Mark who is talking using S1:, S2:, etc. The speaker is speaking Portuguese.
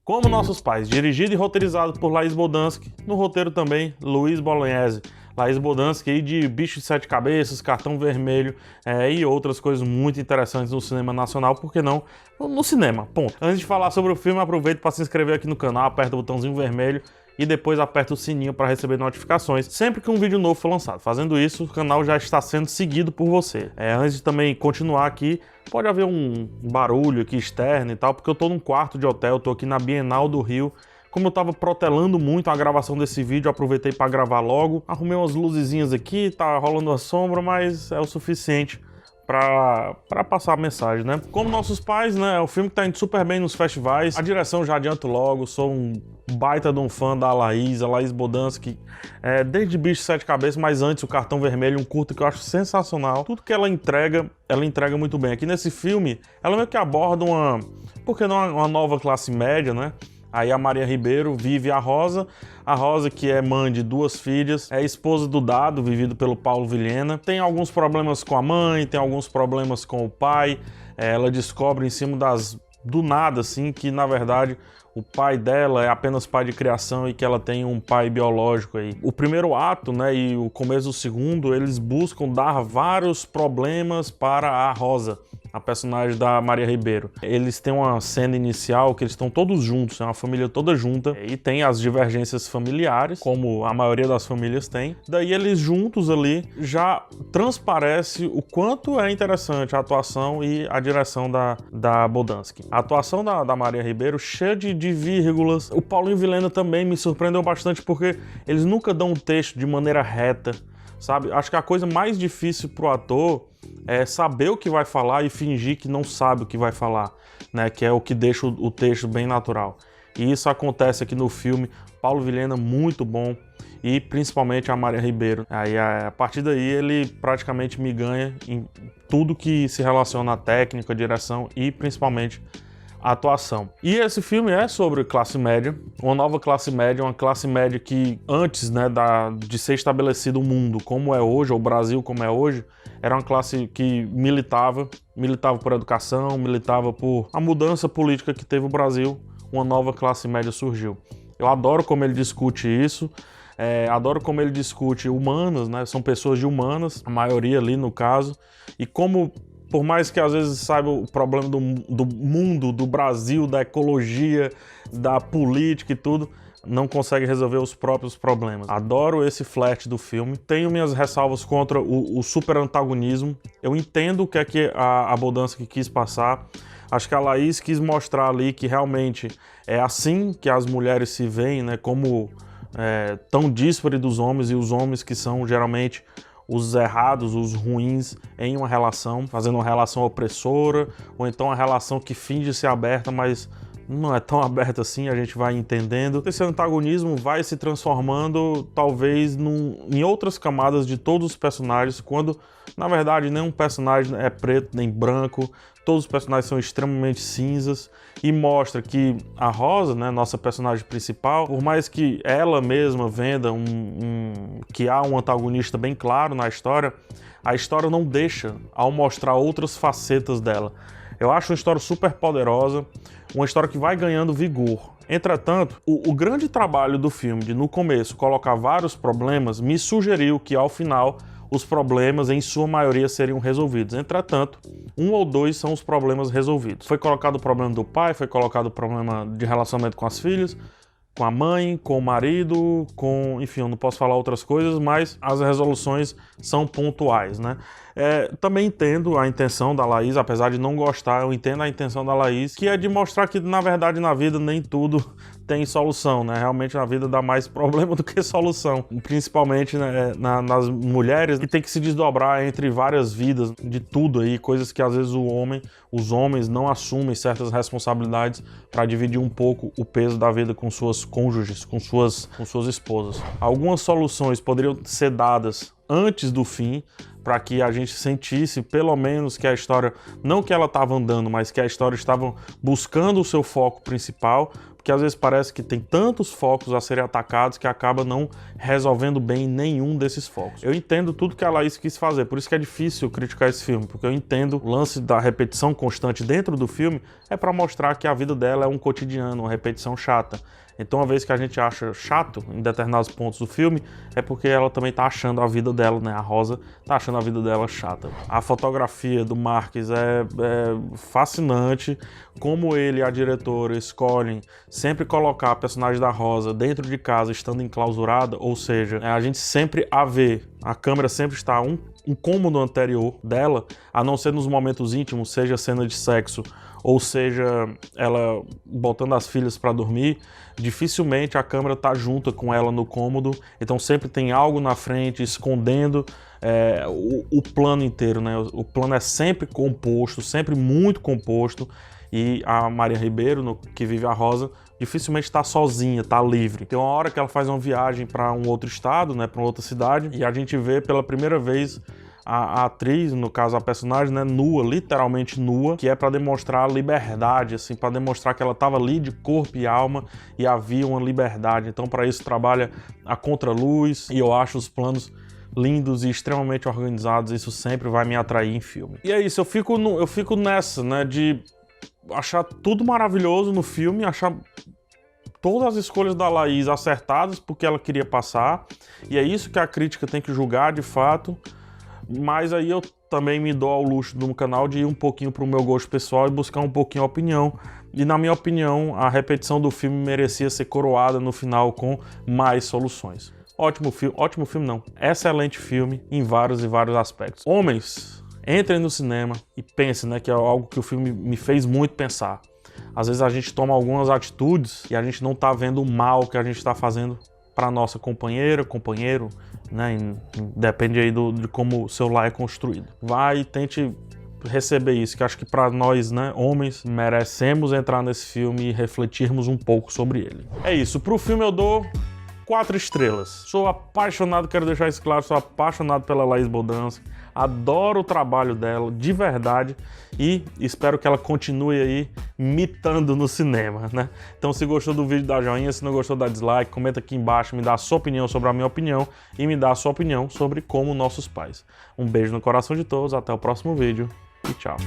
S1: Como Nossos Pais, dirigido e roteirizado por Laís Boldansky, no roteiro também Luiz Bolognese. Laís Boldansky aí de Bicho de Sete Cabeças, Cartão Vermelho e outras coisas muito interessantes no cinema nacional, por que não no cinema, ponto. Antes de falar sobre o filme, aproveita para se inscrever aqui no canal, aperta o botãozinho vermelho e depois aperta o sininho para receber notificações sempre que um vídeo novo for lançado. Fazendo isso, o canal já está sendo seguido por você. Antes de também continuar aqui, pode haver um barulho aqui externo e tal, porque eu tô num quarto de hotel, tô aqui na Bienal do Rio. Como eu tava protelando muito a gravação desse vídeo, eu aproveitei para gravar logo. Arrumei umas luzezinhas aqui, tá rolando a sombra, mas é o suficiente para passar a mensagem, né? Como Nossos Pais, né? É um filme que tá indo super bem nos festivais. A direção já adianto logo, sou um baita de um fã da Laís Boldansky, desde Bicho de Sete Cabeças, mas antes o Cartão Vermelho, um curta que eu acho sensacional. Tudo que ela entrega muito bem. Aqui nesse filme, ela meio que aborda por que não uma nova classe média, né? Aí a Maria Ribeiro vive a Rosa que é mãe de duas filhas, é esposa do Dado, vivido pelo Paulo Vilhena. Tem alguns problemas com a mãe, tem alguns problemas com o pai. Ela descobre em cima do nada, assim, que na verdade o pai dela é apenas pai de criação e que ela tem um pai biológico aí. O primeiro ato, né, e o começo do segundo, eles buscam dar vários problemas para a Rosa, a personagem da Maria Ribeiro. Eles têm uma cena inicial que eles estão todos juntos, é uma família toda junta, e tem as divergências familiares, como a maioria das famílias tem. Daí eles juntos ali já transparece o quanto é interessante a atuação e a direção da Boldansky. A atuação da Maria Ribeiro cheia de vírgulas. O Paulinho Vilhena também me surpreendeu bastante porque eles nunca dão um texto de maneira reta, sabe? Acho que a coisa mais difícil pro ator é saber o que vai falar e fingir que não sabe o que vai falar, né? Que é o que deixa o texto bem natural. E isso acontece aqui no filme. Paulo Vilhena muito bom e principalmente a Maria Ribeiro. Aí a partir daí ele praticamente me ganha em tudo que se relaciona à técnica, à direção e principalmente a atuação. E esse filme é sobre classe média, uma nova classe média, uma classe média que antes, né, de ser estabelecido o mundo como é hoje, ou o Brasil como é hoje, era uma classe que militava por educação, militava por a mudança política que teve o Brasil, uma nova classe média surgiu. Eu adoro como ele discute isso, adoro como ele discute humanas, né, são pessoas de humanas, a maioria ali no caso, e como por mais que às vezes saiba o problema do mundo, do Brasil, da ecologia, da política e tudo, não consegue resolver os próprios problemas. Adoro esse flash do filme. Tenho minhas ressalvas contra o super antagonismo. Eu entendo o que é que a Boldansky quis passar. Acho que a Laís quis mostrar ali que realmente é assim que as mulheres se veem, né, como tão díspares dos homens, e os homens que são geralmente os errados, os ruins em uma relação, fazendo uma relação opressora, ou então uma relação que finge ser aberta, mas não é tão aberta assim, a gente vai entendendo. Esse antagonismo vai se transformando, talvez, em outras camadas de todos os personagens, quando, na verdade, nenhum personagem é preto nem branco, todos os personagens são extremamente cinzas, e mostra que a Rosa, né, nossa personagem principal, por mais que ela mesma venda que há um antagonista bem claro na história, a história não deixa ao mostrar outras facetas dela. Eu acho uma história super poderosa, uma história que vai ganhando vigor. Entretanto, o grande trabalho do filme de, no começo, colocar vários problemas, me sugeriu que, ao final, os problemas, em sua maioria, seriam resolvidos. Entretanto, um ou dois são os problemas resolvidos. Foi colocado o problema do pai, foi colocado o problema de relacionamento com as filhas, com a mãe, com o marido, enfim, eu não posso falar outras coisas, mas as resoluções são pontuais, né? Também entendo a intenção da Laís, apesar de não gostar, eu entendo a intenção da Laís, que é de mostrar que, na verdade, na vida nem tudo tem solução, né? Realmente na vida dá mais problema do que solução, principalmente, né, nas mulheres, que tem que se desdobrar entre várias vidas, de tudo aí, coisas que às vezes os homens não assumem certas responsabilidades para dividir um pouco o peso da vida com suas cônjuges, com suas esposas. Algumas soluções poderiam ser dadas antes do fim, para que a gente sentisse pelo menos que a história, não que ela estava andando, mas que a história estava buscando o seu foco principal, porque às vezes parece que tem tantos focos a serem atacados que acaba não resolvendo bem nenhum desses focos. Eu entendo tudo que a Laís quis fazer, por isso que é difícil criticar esse filme, porque eu entendo o lance da repetição constante dentro do filme é para mostrar que a vida dela é um cotidiano, uma repetição chata. Então, uma vez que a gente acha chato em determinados pontos do filme, é porque ela também tá achando a vida dela, né? A Rosa tá achando a vida dela chata. A fotografia do Marques é fascinante, como ele e a diretora escolhem sempre colocar a personagem da Rosa dentro de casa, estando enclausurada, ou seja, a gente sempre a vê, a câmera sempre está um cômodo anterior dela, a não ser nos momentos íntimos, seja cena de sexo, ou seja, ela botando as filhas para dormir, dificilmente a câmera tá junto com ela no cômodo, então sempre tem algo na frente escondendo o plano inteiro, né? O plano é sempre composto, sempre muito composto, e a Maria Ribeiro, que vive a Rosa, dificilmente está sozinha, está livre. Tem uma hora que ela faz uma viagem para um outro estado, né, para outra cidade, e a gente vê pela primeira vez a atriz, no caso a personagem, né, nua, literalmente nua, que é para demonstrar a liberdade, assim, para demonstrar que ela estava ali de corpo e alma e havia uma liberdade. Então, para isso trabalha a contraluz, e eu acho os planos lindos e extremamente organizados. Isso sempre vai me atrair em filme. E é isso, eu fico nessa, né, de achar tudo maravilhoso no filme, achar todas as escolhas da Laís acertadas porque ela queria passar, e é isso que a crítica tem que julgar de fato. Mas aí eu também me dou ao luxo no canal de ir um pouquinho pro meu gosto pessoal e buscar um pouquinho a opinião. E na minha opinião, a repetição do filme merecia ser coroada no final com mais soluções. Ótimo filme não, excelente filme em vários e vários aspectos. Homens, entrem no cinema e pensem, né, que é algo que o filme me fez muito pensar. Às vezes a gente toma algumas atitudes e a gente não tá vendo o mal que a gente tá fazendo para nossa companheira, companheiro, né? Depende aí de como o seu lar é construído. Vai e tente receber isso, que acho que para nós, né, homens, merecemos entrar nesse filme e refletirmos um pouco sobre ele. É isso, pro filme eu dou 4 estrelas. Sou apaixonado, quero deixar isso claro, sou apaixonado pela Laís Boldansky, adoro o trabalho dela, de verdade, e espero que ela continue aí mitando no cinema, né? Então, se gostou do vídeo, dá joinha, se não gostou, dá dislike, comenta aqui embaixo, me dá a sua opinião sobre a minha opinião e me dá a sua opinião sobre Como Nossos Pais. Um beijo no coração de todos, até o próximo vídeo e tchau!